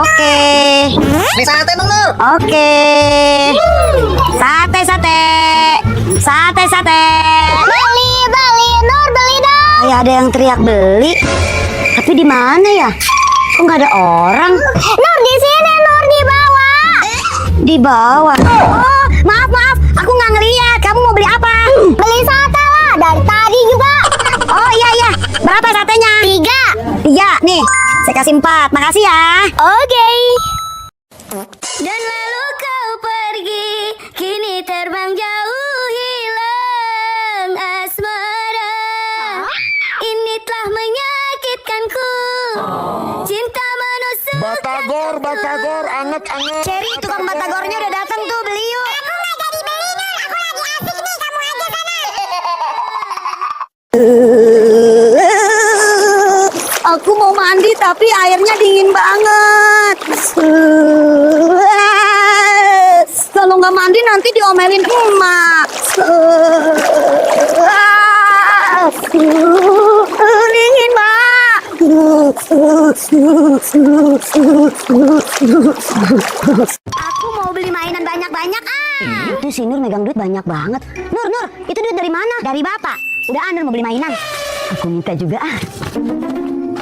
Oke. Ini sate Bang Nur. Oke. Sate. Beli, Nur beli dong. Kayak ada yang teriak beli. Tapi di mana ya? Kok nggak ada orang? Nur di sini, Nur di bawah. Di bawah. Oh, maaf. Aku nggak ngeliat. Kamu mau beli apa? Beli sate lah, dari tadi juga. Oh iya. Berapa satenya? 3. Nih, saya kasih 4. Makasih ya. Oke. Dan lalu kau pergi, kini terbang jauh hilang asmara. Ini telah menyakitkanku. Cinta menusuk. Batagor, anget. Cherry, tukang batagornya udah datang tuh, beli yuk. Aku nggak jadi beli, Nur. Aku lagi asik nih, kamu aja sana. Aku mau mandi tapi airnya dingin banget. Kalau nggak mandi nanti diomelin emak. Dingin, Mak. Aku mau beli mainan banyak-banyak. Itu si Nur megang duit banyak banget. Nur, itu duit dari mana? Dari bapak. Udah Nur mau beli mainan. Aku minta juga ah.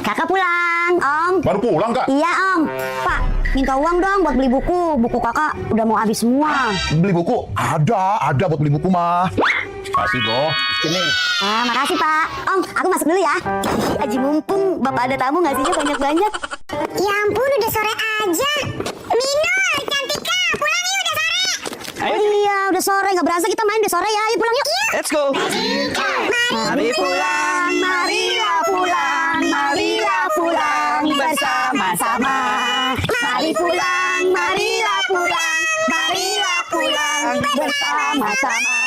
Kakak pulang, Om. Baru pulang Kak? Iya, Om. Pak, minta uang dong buat beli buku. Buku kakak udah mau habis semua. Beli buku? Ada buat beli buku mah. Kasih bro. Sini. Makasih Pak. Om, aku masuk dulu ya. Aji mumpung Bapak ada tamu ngasihnya banyak-banyak. Ya ampun, udah sore aja. Minur, Cantika, pulang yuk, udah sore. Oh iya, udah sore. Nggak berasa kita main udah sore ya. Ayo pulang yuk. Let's go. Mari pulang, marilah pulang, marilah pulang bersama-sama. Mari pulang, marilah pulang, marilah pulang bersama-sama.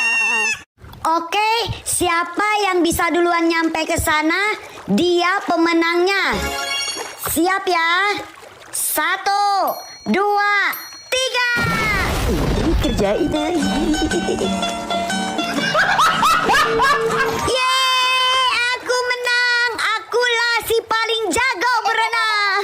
Oke, siapa yang bisa duluan nyampe ke sana, dia pemenangnya. Siap ya? 1, 2, 3. Kerjain Yeay, aku menang. Akulah si paling jago berenang.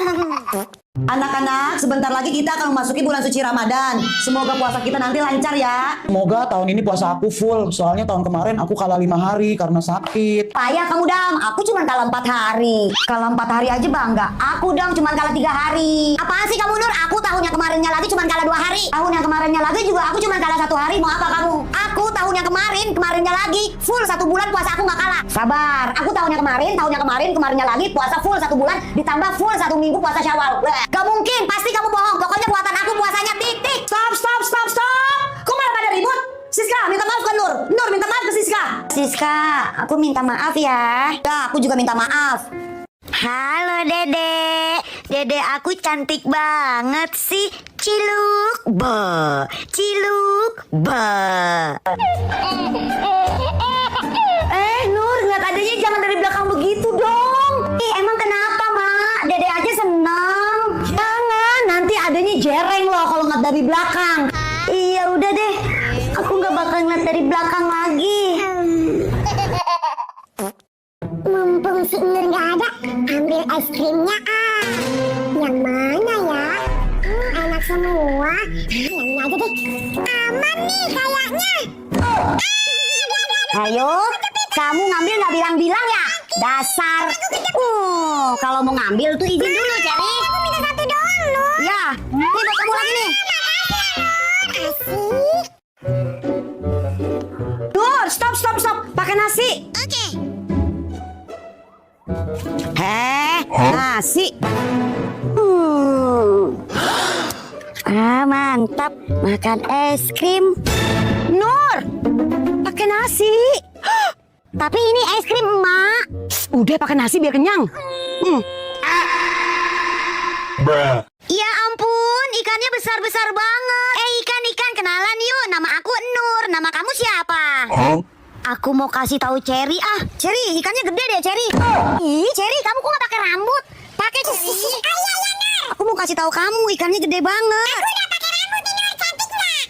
Anak-anak, sebentar lagi kita akan memasuki bulan suci Ramadan. Semoga puasa kita nanti lancar ya. Semoga tahun ini puasa aku full. Soalnya tahun kemarin aku kalah 5 hari karena sakit. Payah kamu Dam, aku cuma kalah 4 hari. Kalah 4 hari aja bangga. Aku Dam cuma kalah 3 hari. Apaan sih kamu Nur? Aku tahun yang kemarinnya lagi cuma kalah 2 hari. Tahun yang kemarinnya lagi juga aku cuma kalah 1 hari. Mau apa kamu? Aku tahun yang kemarinnya lagi full 1 bulan puasa aku nggak kalah. Sabar, aku tahun yang kemarinnya lagi puasa full 1 bulan ditambah full 1 minggu puasa Syawal. Gak mungkin, pasti kamu bohong. Pokoknya buatan aku puasanya titik. Stop. Kok malah pada ribut? Siska, minta maaf ke Nur. Nur, minta maaf ke Siska. Siska, aku minta maaf ya. Ya, aku juga minta maaf. Halo Dede. Dede aku cantik banget sih. Ciluk ba. Nur, ngeliat adanya jangan dari belakang begitu dong. Emang kenapa, Mak? Dede aja seneng. Jangan, nanti adanya jereng loh kalau ngeliat dari belakang. Iya, udah deh. Aku nggak bakal ngeliat dari belakang lagi. Mumpung si Nur nggak ada, ambil es krimnya ah. Yang mana ya? Enak semua. Yang ini aja deh. Aman nih kayaknya. Ayo, kamu ngambil nggak bilang-bilang ya? Dasar. Kalau mau ngambil tuh izin dulu, Cherry. Aku minta 1 doang, Nur. Ya, ini buat kamu lagi nih. Asik. Nur, stop. Pakai nasi. Oke. Nasi. Mantap. Makan es krim. Nur, pakai nasi. Tapi ini es krim, Emak. Udah pakai nasi biar kenyang. Ya ampun, ikannya besar-besar banget. Ikan, kenalan yuk. Nama aku Nur. Nama kamu siapa? Aku mau kasih tahu Cherry ah. Cherry, ikannya gede deh, Cherry. Ih, Cherry, kamu kok nggak pakai rambut? Pakai Cherry. Aku mau kasih tahu kamu, ikannya gede banget. Aku udah pakai rambut, Nur. Cantik nggak?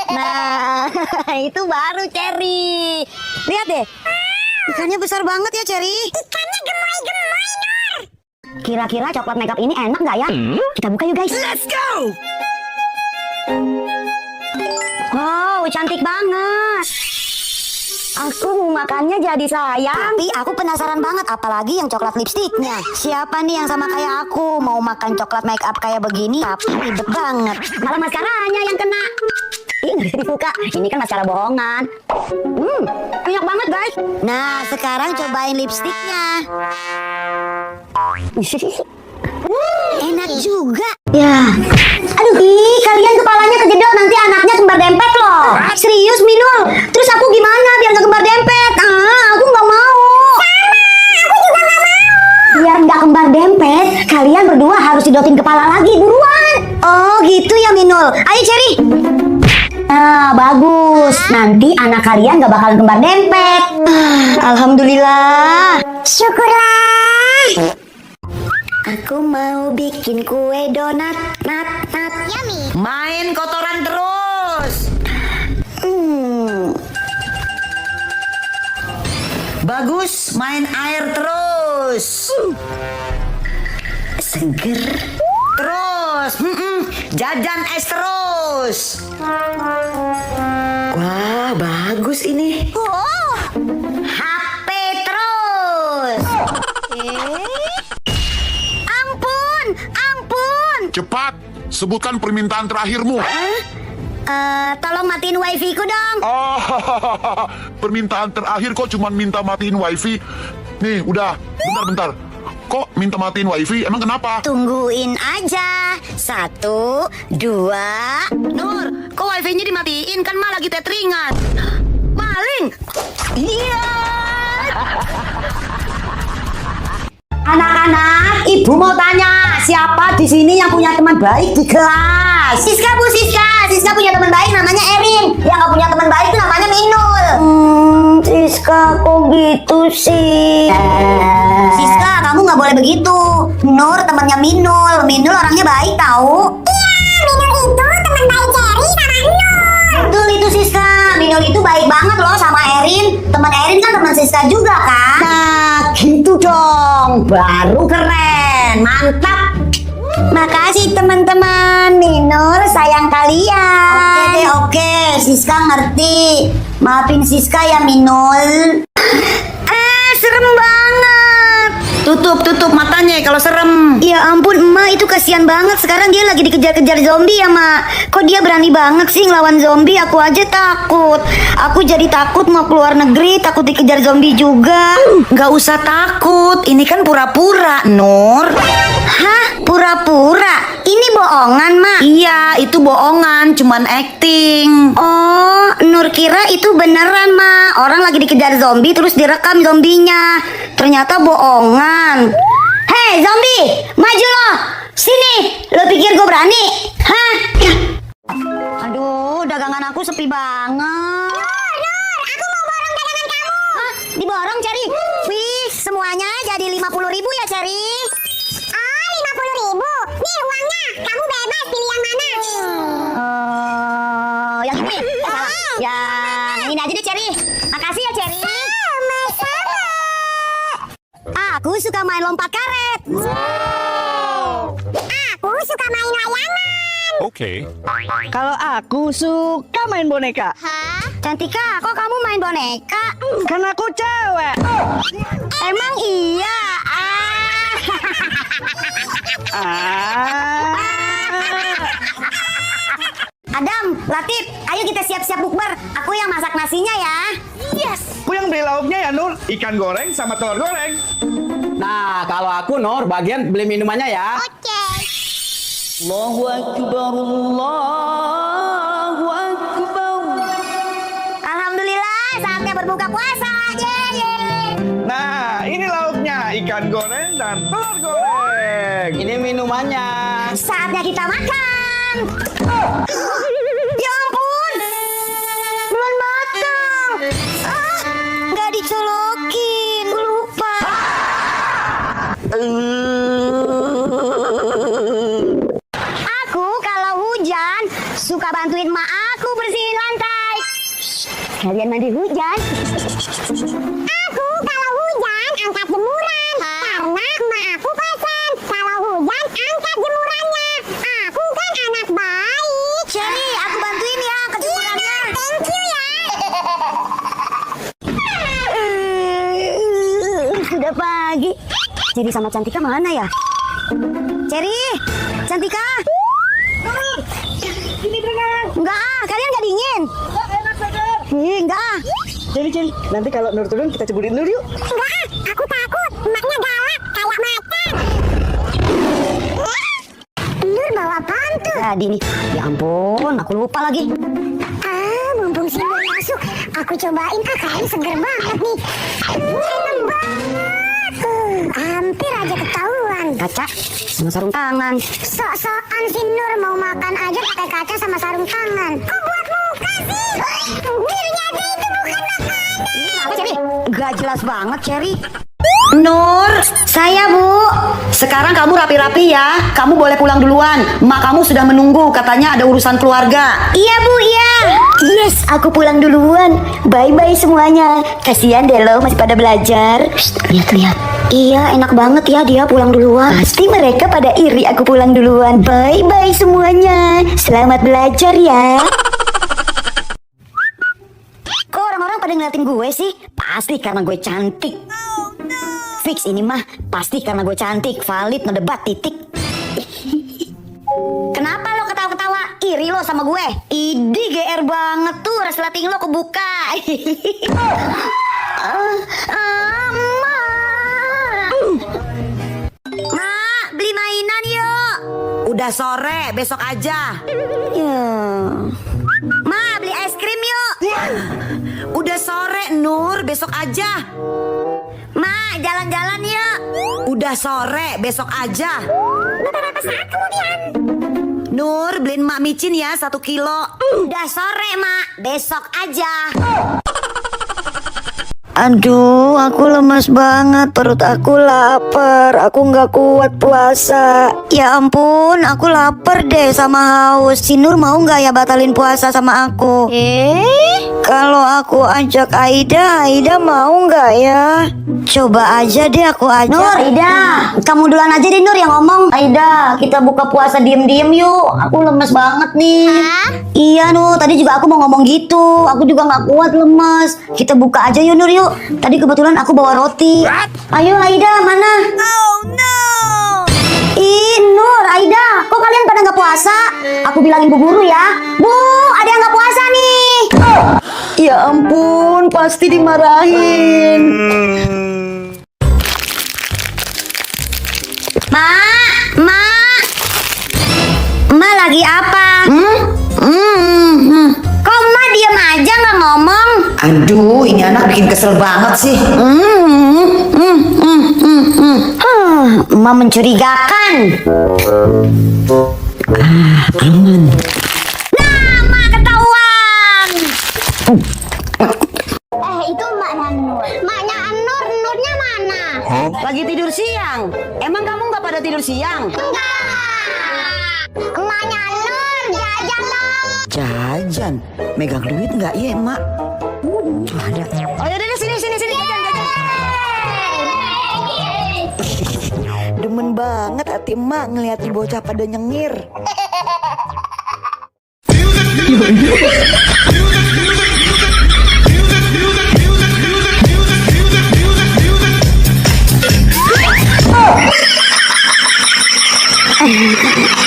Nah, itu baru Cherry. Lihat deh. Ikannya besar banget ya, Cherry. Ikannya gemoy-gemoy, Nur. Kira-kira coklat makeup ini enak nggak ya? Kita buka yuk guys. Let's go! Wow, cantik banget. Aku mau makannya jadi sayang. Tapi aku penasaran banget, apalagi yang coklat lipstiknya. Siapa nih yang sama kayak aku mau makan coklat make up kayak begini? Tapi ribet banget. Malah maskaranya yang kena. Ih, nggak bisa dibuka. Ini kan maskara bohongan. Enak banget guys. Nah, sekarang cobain lipstiknya. Enak juga. Ya. Aduh, kalian kepalanya kejedot, nanti anaknya kembar dempet loh. Serius Minul? Terus aku gimana biar gak kembar dempet? Aku gak mau. Aku juga gak mau. Biar gak kembar dempet, kalian berdua harus didotin kepala lagi, buruan. Oh gitu ya Minul. Ayo Cherry. Nah, bagus. Nanti anak kalian gak bakalan kembar dempet. Alhamdulillah. Syukurlah. Aku mau bikin kue donat, Yummy. Main kotoran terus. Bagus, main air terus. Seger. Terus, jajan es terus. Wah, bagus ini. HP terus. Ampun. Cepat, sebutkan permintaan terakhirmu. Tolong matiin wifi ku dong. Oh, permintaan terakhir kok cuma minta matiin wifi. Nih, udah. Bentar. Kok minta matiin wifi? Emang kenapa? Tungguin aja. 1, 2. Nur, kok wifi-nya dimatiin? Kan Ma lagi tetheringan. Maling. Iya. Anak-anak, ibu mau tanya, siapa di sini yang punya teman baik di kelas? Siska Bu, Siska punya teman baik namanya Erin. Yang nggak punya teman baik itu namanya Minul. Siska, kok gitu sih? Siska, kamu nggak boleh begitu. Nur temannya Minul. Minul orangnya baik tahu. Iya, Minul itu teman baik Cherry sama Nur. Betul itu Siska. Minul itu baik banget loh sama Erin. Teman Erin kan teman Siska juga kan? Nah, gitu dong. Baru keren. Mantap. Makasih teman-teman. Minul sayang kalian. Oke. Siska ngerti. Maafin Siska ya Minul. Serem banget. Tutup matanya kalau serem. Ya ampun emak, itu kasihan banget. Sekarang dia lagi dikejar-kejar zombie ya mak. Kok dia berani banget sih ngelawan zombie? Aku aja takut. Aku jadi takut mau keluar negeri, takut dikejar zombie juga. Gak usah takut. Ini kan pura-pura, Nur. Hah? Pura-pura? Ini bohongan mak? Iya, itu bohongan, cuman acting. Oh, Nur kira itu beneran mak. Orang lagi dikejar zombie terus direkam zombinya. Ternyata bohongan. Hei zombie, maju lo. Sini, lo pikir gue berani? Hah? Aduh, dagangan aku sepi banget. Nur, aku mau borong dagangan kamu. Hah? Diborong Cherry? Wih, semuanya jadi 50.000 ya Cherry? Oh, 50.000. Nih uangnya, kamu bebas pilih yang mana. Yang ini? Salah. Yang ini aja deh Cherry. Makasih ya Cherry. Sama-sama. Aku suka main lompat karet. Aku suka main layangan. Oke. Kalau aku suka main boneka. Cantika, kok kamu main boneka? Kan aku cewek. Emang iya? Ah. Adam, Latif, ayo kita siap-siap bukber. Aku yang masak nasinya ya. Aku yang beli lauknya ya Nur, ikan goreng sama telur goreng. Nah, kalau aku Nur, bagian beli minumannya ya. Oke. Allahu Akbar, Allahu Akbar. Alhamdulillah, saatnya berbuka puasa. Yeay. Nah, ini lauknya, ikan goreng dan telur goreng. Ini minumannya. Saatnya kita makan. Ya ampun, belum matang. Nggak dicolokin, lupa. Aku kalau hujan suka bantuin mak aku bersihin lantai. Kalian mandi hujan? Aku kalau hujan angkat jemuran karena emak aku pesan Cherry sama Cantika mana ya? Cherry, Cantika. Enggak ah, kalian nggak dingin? Enggak ah. Cherry, nanti kalau Nur turun kita ceburin Nur yuk. Enggak, aku takut. Emaknya galak kayak macan. Nur bawa apaan tuh? Jadi nih, ya ampun, aku lupa lagi. Mumpung si Nur masuk, aku cobain kayaknya seger banget nih. Enak banget. Hampir aja ketahuan. Kaca sama sarung tangan. Sok-sokan si Nur mau makan aja pakai kaca sama sarung tangan. Kok buat muka sih? Dirinya aja itu bukan makanan. Apa Cherry? Gak jelas banget Cherry. Nur, saya Bu. Sekarang kamu rapi-rapi ya. Kamu boleh pulang duluan. Mak kamu sudah menunggu, katanya ada urusan keluarga. Iya Bu, iya. Yes, aku pulang duluan. Bye-bye semuanya. Kasihan deh lo masih pada belajar. Lihat. Iya, enak banget ya dia pulang duluan. Pasti mereka pada iri aku pulang duluan. Bye-bye semuanya. Selamat belajar ya. Kok orang-orang pada ngeliatin gue sih? Pasti karena gue cantik. Fix ini mah pasti karena gue cantik. Valid, ngedebat, titik. Kenapa lo ketawa-ketawa? Iri lo sama gue? Idi GR banget tuh, resleting lo kebuka. Ma, beli mainan yuk. Udah sore, besok aja. Ya. Ma, beli es krim yuk. Udah sore, Nur, besok aja. Ma, jalan-jalan yuk. Udah sore, besok aja. Nur, beliin Mak micin ya 1 kilo. Udah sore, Mak. Besok aja. Aduh, aku lemas banget. Perut aku lapar. Aku nggak kuat puasa. Ya ampun, aku lapar deh sama haus. Si Nur mau nggak ya batalin puasa sama aku? Kalau aku ajak Aida mau nggak ya? Coba aja deh aku ajak. Nur, Aida, kamu duluan aja deh Nur yang ngomong. Aida, kita buka puasa diem-diem yuk. Aku lemes banget nih. Iya Nur, tadi juga aku mau ngomong gitu. Aku juga nggak kuat lemes. Kita buka aja yuk Nur yuk. Tadi kebetulan aku bawa roti. Ayo Aida, mana? Oh no. Ih Nur, Aida, kok kalian pada nggak puasa? Aku bilangin Bu Guru ya. Bu, ada yang nggak puasa nih. Ya ampun, pasti dimarahin. Ma lagi apa? Kok Ma diem aja nggak ngomong? Aduh, ini anak bikin kesel banget sih. Ma mencurigakan. Aman. Nah, Ma ketahuan. Itu emaknya Nur. Emaknya Nur, Nurnya mana? Lagi tidur siang. Emang kamu nggak pada tidur siang? Enggak. Emaknya Nur, jajan dong. Jajan. Megang duit nggak iya, Mak? Tuh ada. Oh ya udah sini jajan. Demen banget hati emak ngeliat bocah pada nyengir.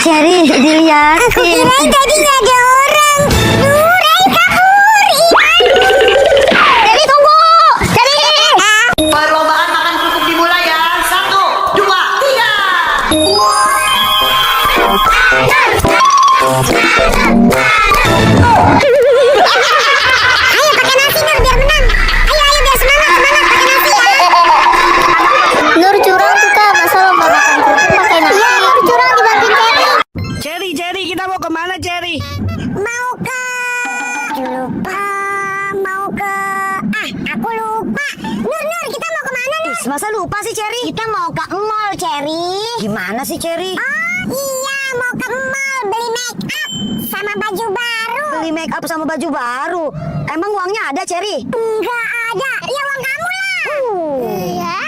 Cherry, dilihatin. Aku kirain tadi nggak ada orang. Nur, kabur. Cherry tunggu. Cherry. Perlombaan makan kerupuk dimulai ya. 1, 2, 3. Ayo pakai nasi Nur biar menang. Ayo biar semangat pakai nasi ya. Nur curang tuh Kak, masa lo mau makan kerupuk pakai nasi? Iya, Nur curang dibantuin Cherry. Cherry, kita mau kemana Cherry? Mau ke aku lupa. Nur, kita mau kemana Nur? Masa lupa sih Cherry? Kita mau ke mall Cherry. Gimana sih Cherry? Iya, mau ke mall beli make up sama baju baru. Beli make up sama baju baru. Emang uangnya ada Cherry? Enggak ada. Ya uang kamu lah. Ya,